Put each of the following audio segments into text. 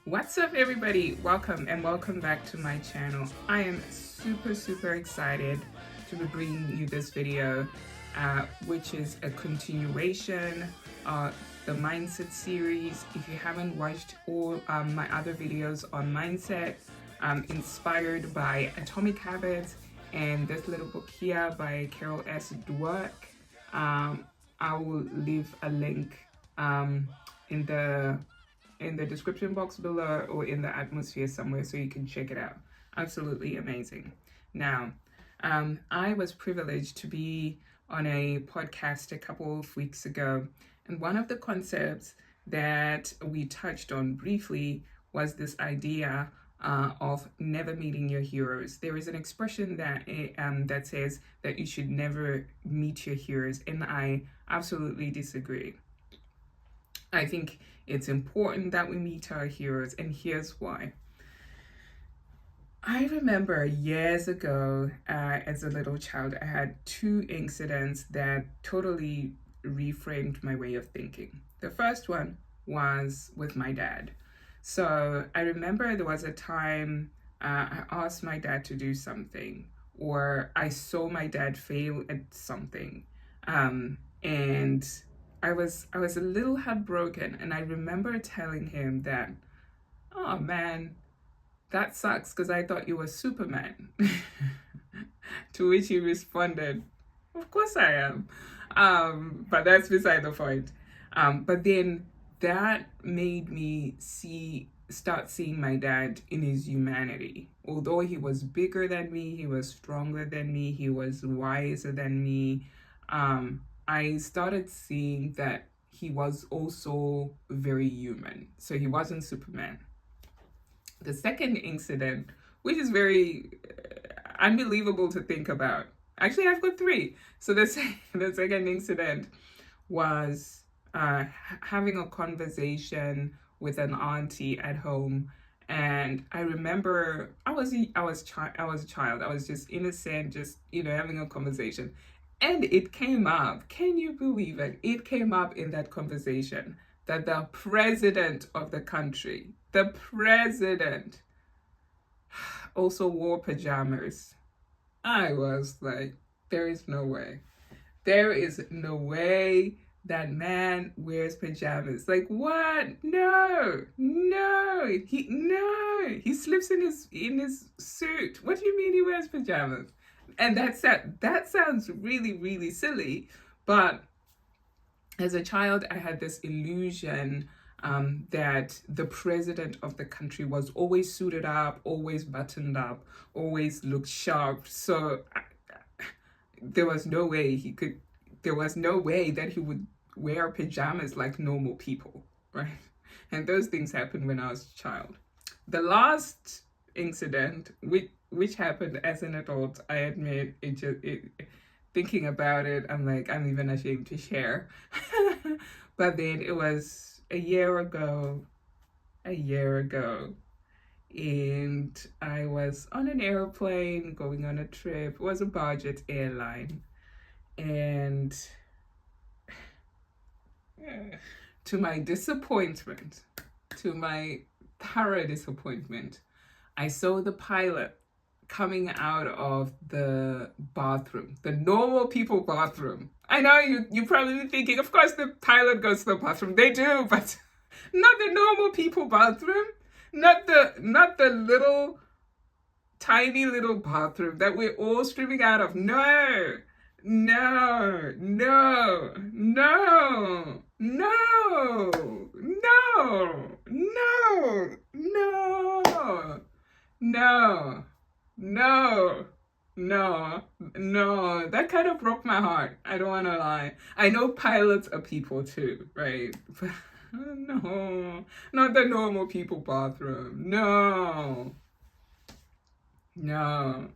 What's up, everybody? Welcome back to my channel. I am super excited to be bringing you this video, which is a continuation of the mindset series. If you haven't watched all my other videos on mindset, inspired by Atomic Habits and this little book here by Carol S. Dweck, I will leave a link in the description box below or in the atmosphere somewhere so you can check it out. Absolutely amazing. Now, I was privileged to be on a podcast a couple of weeks ago, and one of the concepts that we touched on briefly was this idea of never meeting your heroes. There is an expression that says that you should never meet your heroes, and I absolutely disagree. I think it's important that we meet our heroes, and here's why. I remember years ago, as a little child, I had two incidents that totally reframed my way of thinking. The first one was with my dad. So I remember there was a time I asked my dad to do something, or I saw my dad fail at something, and I was a little heartbroken, and I remember telling him that, oh man, that sucks because I thought you were Superman. To which he responded, of course I am. But that's beside the point. But then that made me start seeing my dad in his humanity. Although he was bigger than me, he was stronger than me, he was wiser than me, I started seeing that he was also very human. So he wasn't Superman. The second incident, which is very unbelievable to think about. Actually, I've got three. So the second incident was having a conversation with an auntie at home. And I remember I was a child. I was just innocent, just, having a conversation. And it came up, can you believe it? It came up in that conversation that the president of the country, the president, also wore pajamas. I was like, there is no way. There is no way that man wears pajamas. Like, what? No. He sleeps in his suit. What do you mean he wears pajamas? And that sounds really silly, but as a child, I had this illusion that the president of the country was always suited up, always buttoned up, always looked sharp. So there was no way that he would wear pajamas like normal people, right? And those things happened when I was a child. The last incident, which happened as an adult, I admit, thinking about it, I'm like, I'm even ashamed to share. But then it was a year ago, and I was on an airplane going on a trip. It was a budget airline, and to my thorough disappointment, I saw the pilot coming out of the bathroom, the normal people bathroom. I know you're probably thinking, of course the pilot goes to the bathroom. They do, but not the normal people bathroom. Not the little, tiny little bathroom that we're all streaming out of. No. That kind of broke my heart. I don't want to lie. I know pilots are people too, right? But no, not the normal people bathroom. No. No.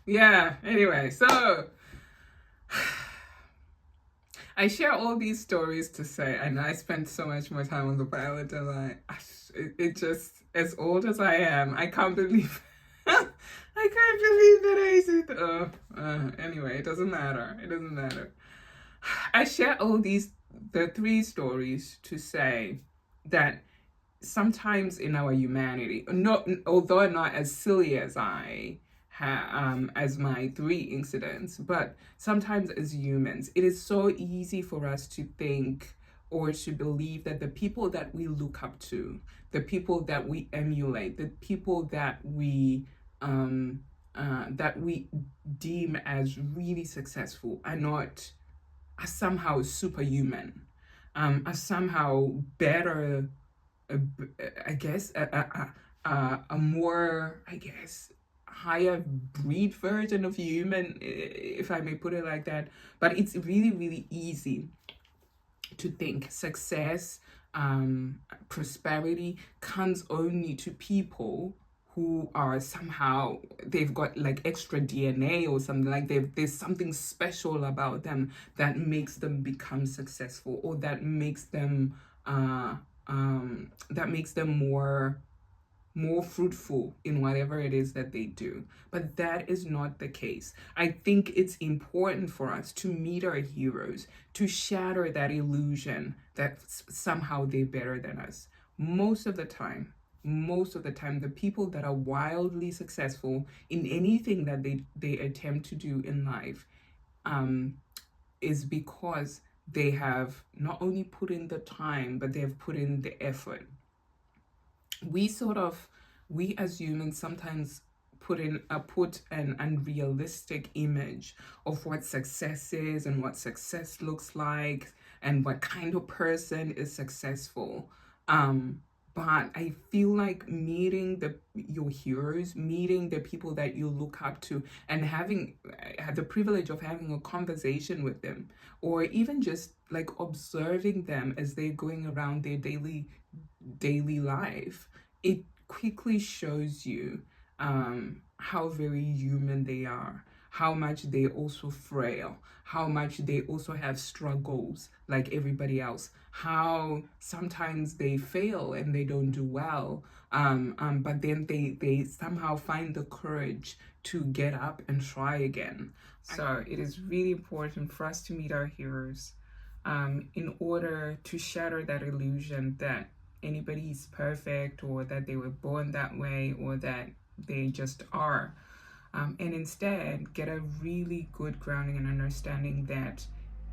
Yeah, anyway, so I share all these stories to say, and I spent so much more time on the pilot than it just, as old as I am, I can't believe that I said, anyway, it doesn't matter. I share the three stories to say that sometimes in our humanity, not although not as silly as as my three incidents, but sometimes as humans, it is so easy for us to think or to believe that the people that we look up to, the people that we emulate, the people that we deem as really successful are somehow superhuman, are somehow better, uh, I guess, a more, I guess, higher breed version of human, if I may put it like that. But it's really, really easy to think success, prosperity comes only to people who are somehow, they've got like extra DNA or something, like there's something special about them that makes them become successful, or that makes them more fruitful in whatever it is that they do. But that is not the case. I think it's important for us to meet our heroes, to shatter that illusion that somehow they're better than us. Most of the time, the people that are wildly successful in anything that they attempt to do in life, um, is because they have not only put in the time, but they have put in the effort. we sort of we as humans sometimes put an unrealistic image of what success is and what success looks like and what kind of person is successful. But I feel like meeting your heroes, meeting the people that you look up to, and having had the privilege of having a conversation with them, or even just like observing them as they're going around their daily life, it quickly shows you how very human they are, how much they also frail, how much they also have struggles like everybody else, how sometimes they fail and they don't do well, but then they somehow find the courage to get up and try again. So it is really important for us to meet our heroes, in order to shatter that illusion that anybody is perfect, or that they were born that way, or that they just are. And instead get a really good grounding and understanding that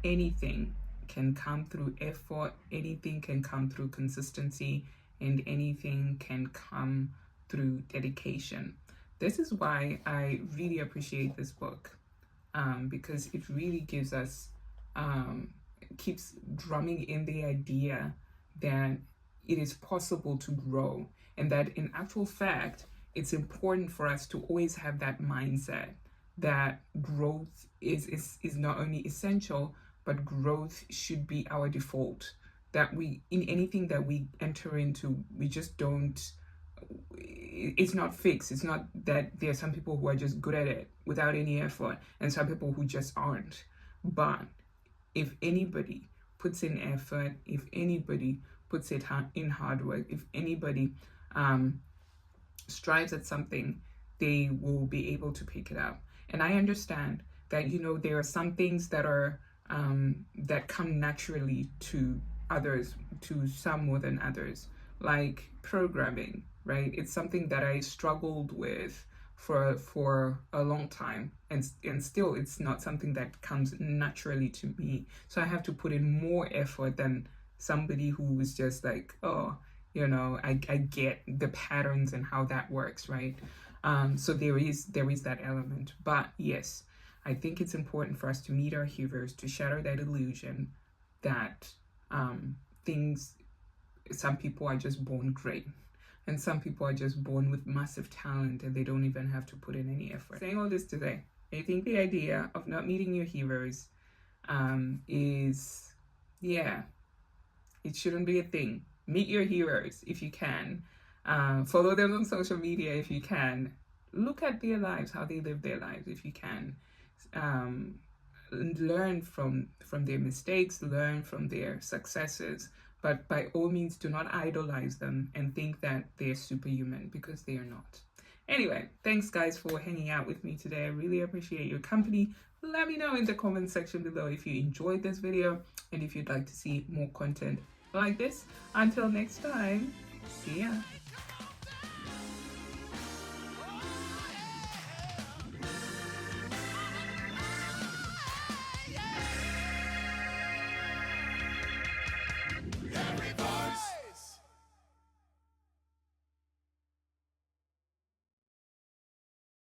anything can come through effort, anything can come through consistency, and anything can come through dedication. This is why I really appreciate this book, because it really gives us, keeps drumming in the idea that it is possible to grow, and that in actual fact, it's important for us to always have that mindset that growth is not only essential, but growth should be our default. That we, in anything that we enter into, we just don't, it's not fixed. It's not that there are some people who are just good at it without any effort, and some people who just aren't. But if anybody puts in effort, if anybody puts it in hard work, if anybody strives at something, they will be able to pick it up. And I understand that, there are some things that are that come naturally to others, to some more than others, like programming, right? It's something that I struggled with for a long time, and still it's not something that comes naturally to me. So I have to put in more effort than somebody who is just like, oh, I get the patterns and how that works, right? So there is that element. But yes, I think it's important for us to meet our heroes, to shatter that illusion that some people are just born great, and some people are just born with massive talent and they don't even have to put in any effort. Saying all this to say, I think the idea of not meeting your heroes is, yeah, it shouldn't be a thing. Meet your heroes if you can. Follow them on social media if you can. Look at their lives, how they live their lives if you can. Learn from their mistakes, learn from their successes, but by all means do not idolize them and think that they're superhuman, because they are not. Anyway, thanks guys for hanging out with me today. I really appreciate your company. Let me know in the comment section below if you enjoyed this video and if you'd like to see more content like this. Until next time, see ya.